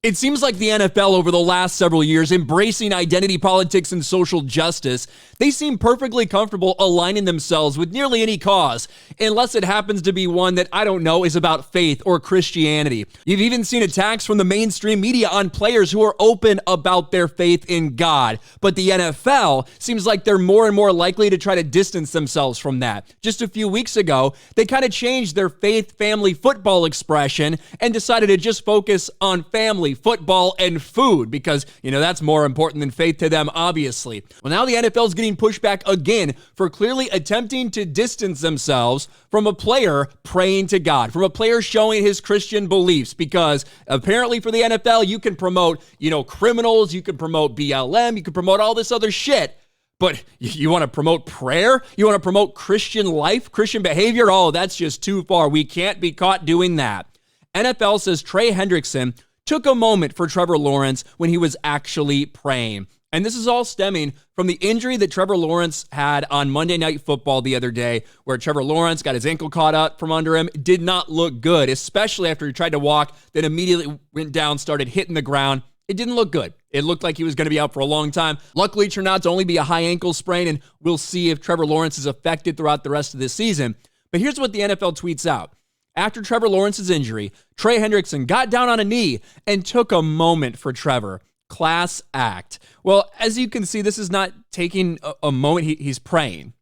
It seems like the NFL over the last several years, embracing identity politics and social justice, they seem perfectly comfortable aligning themselves with nearly any cause, unless it happens to be one that, I don't know, is about faith or Christianity. You've even seen attacks from the mainstream media on players who are open about their faith in God. But the NFL seems like they're more and more likely to try to distance themselves from that. Just a few weeks ago, they kind of changed their faith, family, football expression and decided to just focus on family, football, and food because, that's more important than faith to them, obviously. Well, now the NFL is getting pushback again for clearly attempting to distance themselves from a player praying to God, from a player showing his Christian beliefs, because apparently for the NFL, you can promote, criminals, you can promote BLM, you can promote all this other shit. But you want to promote prayer? You want to promote Christian life, Christian behavior? Oh, that's just too far. We can't be caught doing that. NFL says Trey Hendrickson took a moment for Trevor Lawrence when he was actually praying. And this is all stemming from the injury that Trevor Lawrence had on Monday Night Football the other day, where Trevor Lawrence got his ankle caught up from under him. It did not look good, especially after he tried to walk, then immediately went down, started hitting the ground. It didn't look good. It looked like he was going to be out for a long time. Luckily, it turned out to only be a high ankle sprain, and we'll see if Trevor Lawrence is affected throughout the rest of this season. But here's what the NFL tweets out. After Trevor Lawrence's injury, Trey Hendrickson got down on a knee and took a moment for Trevor. Class act. Well, as you can see, this is not taking a moment. He's praying.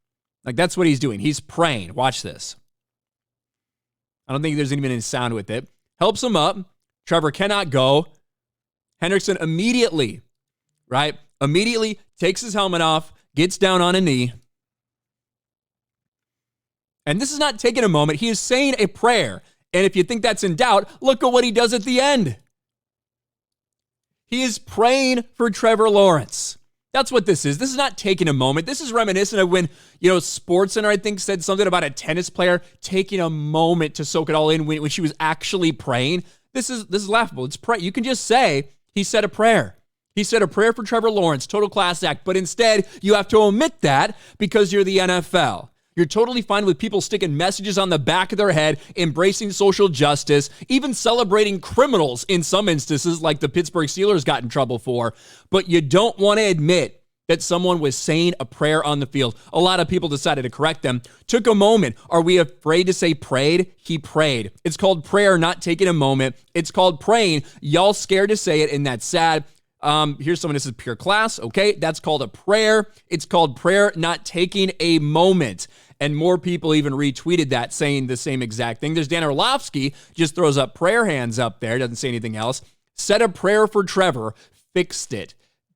Like, that's what he's doing. He's praying. Watch this. I don't think there's even any sound with it. Helps him up. Trevor cannot go. Hendrickson immediately takes his helmet off, gets down on a knee. And this is not taking a moment. He is saying a prayer. And if you think that's in doubt, look at what he does at the end. He is praying for Trevor Lawrence. That's what this is. This is not taking a moment. This is reminiscent of when, SportsCenter, I think, said something about a tennis player taking a moment to soak it all in when she was actually praying. This is laughable. It's pray. You can just say he said a prayer. He said a prayer for Trevor Lawrence, total class act. But instead, you have to omit that because you're the NFL. You're totally fine with people sticking messages on the back of their head, embracing social justice, even celebrating criminals in some instances, like the Pittsburgh Steelers got in trouble for. But you don't want to admit that someone was saying a prayer on the field. A lot of people decided to correct them. Took a moment. Are we afraid to say prayed? He prayed. It's called prayer, not taking a moment. It's called praying. Y'all scared to say it, and that's sad. Here's someone, this is pure class. Okay, that's called a prayer. It's called prayer, not taking a moment. And more people even retweeted that, saying the same exact thing. There's Dan Orlovsky, just throws up prayer hands up there, doesn't say anything else. Said a prayer for Trevor, fixed it.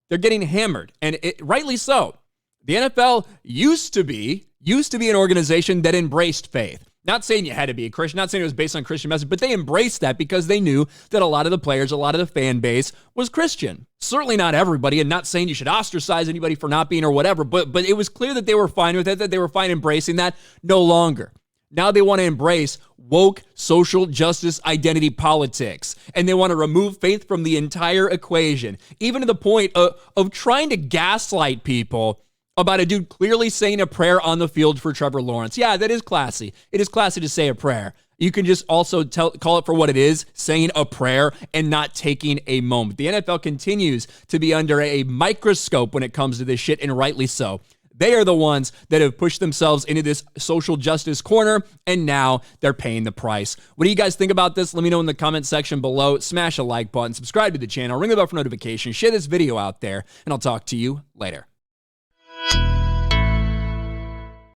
They're getting hammered, and rightly so. The NFL used to be an organization that embraced faith. Not saying you had to be a Christian, not saying it was based on Christian message, but they embraced that because they knew that a lot of the players, a lot of the fan base was Christian. Certainly not everybody, and not saying you should ostracize anybody for not being or whatever, but it was clear that they were fine with it, that they were fine embracing that. No longer. Now they want to embrace woke social justice identity politics, and they want to remove faith from the entire equation, even to the point of trying to gaslight people about a dude clearly saying a prayer on the field for Trevor Lawrence. Yeah, that is classy. It is classy to say a prayer. You can just also call it for what it is, saying a prayer and not taking a moment. The NFL continues to be under a microscope when it comes to this shit, and rightly so. They are the ones that have pushed themselves into this social justice corner, and now they're paying the price. What do you guys think about this? Let me know in the comment section below. Smash a like button, subscribe to the channel, ring the bell for notifications, share this video out there, and I'll talk to you later.